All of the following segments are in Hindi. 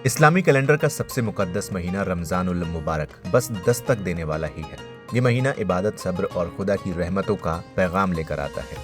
इस्लामी कैलेंडर का सबसे मुकद्दस महीना रमजानुल मुबारक बस दस्तक देने वाला ही है। ये महीना इबादत, सब्र और खुदा की रहमतों का पैगाम लेकर आता है।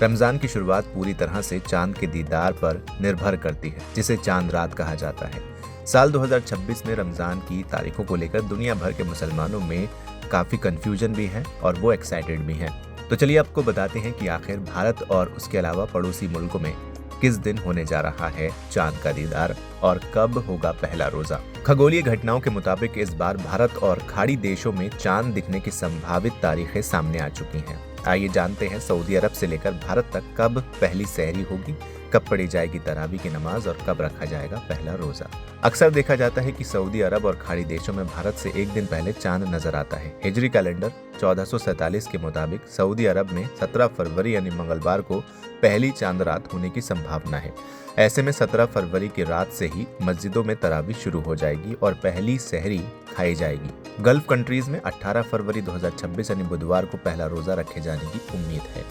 रमजान की शुरुआत पूरी तरह से चांद के दीदार पर निर्भर करती है, जिसे चांद रात कहा जाता है। साल 2026 में रमजान की तारीखों को लेकर दुनिया भर के मुसलमानों में काफी कंफ्यूजन भी है और वो एक्साइटेड भी हैं। तो चलिए आपको बताते हैं कि आखिर भारत और उसके अलावा पड़ोसी मुल्कों में किस दिन होने जा रहा है चांद का दीदार और कब होगा पहला रोजा। खगोलीय घटनाओं के मुताबिक इस बार भारत और खाड़ी देशों में चांद दिखने की संभावित तारीखें सामने आ चुकी हैं। आइए जानते हैं सऊदी अरब से लेकर भारत तक कब पहली सहरी होगी, कब पढ़ी जाएगी तरावी की नमाज और कब रखा जाएगा पहला रोजा। अक्सर देखा जाता है कि सऊदी अरब और खाड़ी देशों में भारत से एक दिन पहले चांद नजर आता है। हिजरी कैलेंडर 1447 के मुताबिक सऊदी अरब में 17 फरवरी यानी मंगलवार को पहली चांद रात होने की संभावना है। ऐसे में 17 फरवरी की रात से ही मस्जिदों में तरावी शुरू हो जाएगी और पहली सहरी खाई जाएगी। गल्फ कंट्रीज में 18 फरवरी 2026 यानी बुधवार को पहला रोजा रखे जाने की उम्मीद है।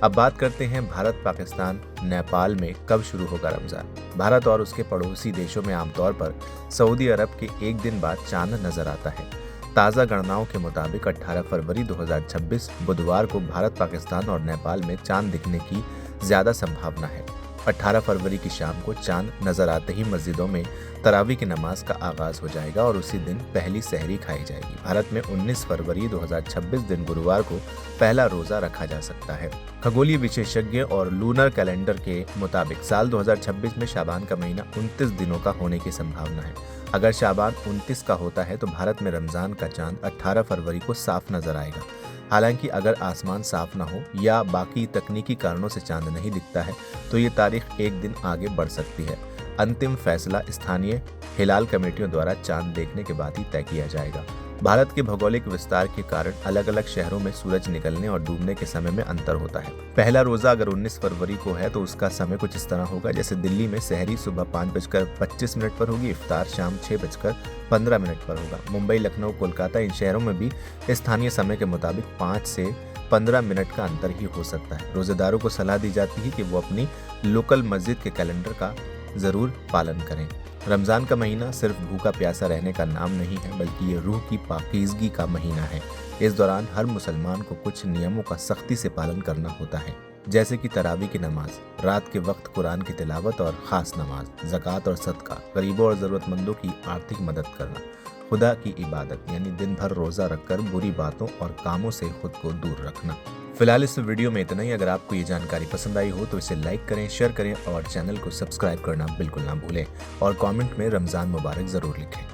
अब बात करते हैं भारत, पाकिस्तान, नेपाल में कब शुरू होगा रमजान। भारत और उसके पड़ोसी देशों में आमतौर पर सऊदी अरब के एक दिन बाद चांद नजर आता है। ताज़ा गणनाओं के मुताबिक 18 फरवरी 2026 बुधवार को भारत, पाकिस्तान और नेपाल में चांद दिखने की ज्यादा संभावना है। 18 फरवरी की शाम को चांद नजर आते ही मस्जिदों में तरावी की नमाज का आगाज हो जाएगा और उसी दिन पहली सहरी खाई जाएगी। भारत में 19 फरवरी 2026 दिन गुरुवार को पहला रोजा रखा जा सकता है। खगोलीय विशेषज्ञ और लूनर कैलेंडर के मुताबिक साल 2026 में शाबान का महीना 29 दिनों का होने की संभावना है। अगर शाबान 29 का होता है तो भारत में रमजान का चांद 18 फरवरी को साफ नजर आएगा। हालांकि अगर आसमान साफ ना हो या बाकी तकनीकी कारणों से चांद नहीं दिखता है तो ये तारीख एक दिन आगे बढ़ सकती है। अंतिम फैसला स्थानीय हिलाल कमेटियों द्वारा चांद देखने के बाद ही तय किया जाएगा। भारत के भौगोलिक विस्तार के कारण अलग अलग शहरों में सूरज निकलने और डूबने के समय में अंतर होता है। पहला रोजा अगर 19 फरवरी को है तो उसका समय कुछ इस तरह होगा, जैसे दिल्ली में सहरी सुबह 5:25 पर होगी, इफ्तार शाम 6:15 पर होगा। मुंबई, लखनऊ, कोलकाता इन शहरों में भी स्थानीय समय के मुताबिक 5 से 15 मिनट का अंतर ही हो सकता है। रोजेदारों को सलाह दी जाती है कि वो अपनी लोकल मस्जिद के कैलेंडर का जरूर पालन करें। रमजान का महीना सिर्फ भूखा प्यासा रहने का नाम नहीं है, बल्कि ये रूह की पाकीज़गी का महीना है। इस दौरान हर मुसलमान को कुछ नियमों का सख्ती से पालन करना होता है, जैसे कि तरावी की नमाज, रात के वक्त कुरान की तिलावत और खास नमाज, ज़कात और सदका, गरीबों और ज़रूरतमंदों की आर्थिक मदद करना, खुदा की इबादत यानी दिन भर रोज़ा रखकर बुरी बातों और कामों से खुद को दूर रखना। फिलहाल इस वीडियो में इतना ही। अगर आपको ये जानकारी पसंद आई हो तो इसे लाइक करें, शेयर करें और चैनल को सब्सक्राइब करना बिल्कुल ना भूलें और कमेंट में रमज़ान मुबारक ज़रूर लिखें।